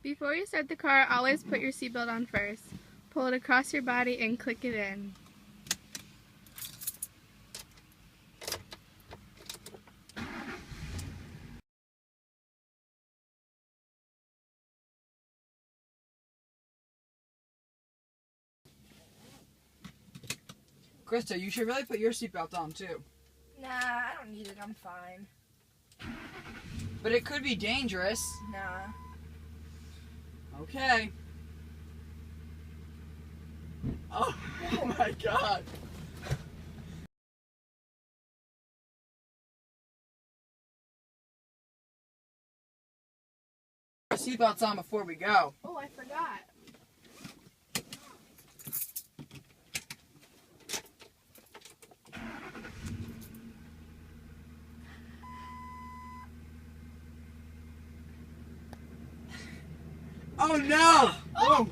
Before you start the car, always put your seatbelt on first. Pull it across your body and click it in. Christa, you should really put your seatbelt on too. Nah, I don't need it. I'm fine. But it could be dangerous. Nah. Okay. Oh my God. Our seatbelt's on before we go. Oh, I forgot. Oh no! Oh.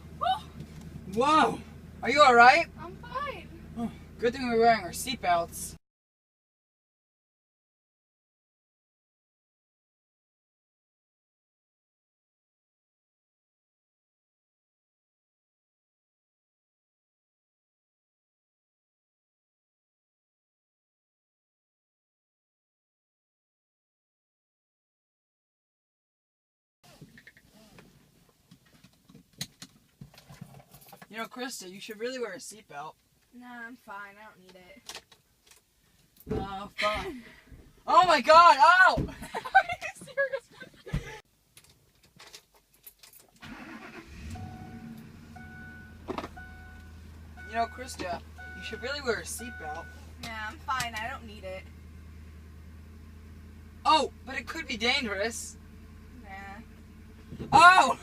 Whoa! Are you alright? I'm fine. Oh, good thing we're wearing our seatbelts. You know, Christa, you should really wear a seatbelt. Nah, I'm fine. I don't need it. Oh, fine. Oh my God! Ow! Are you serious? You know, Christa, you should really wear a seatbelt. Nah, I'm fine. I don't need it. Oh, but it could be dangerous. Nah. Oh!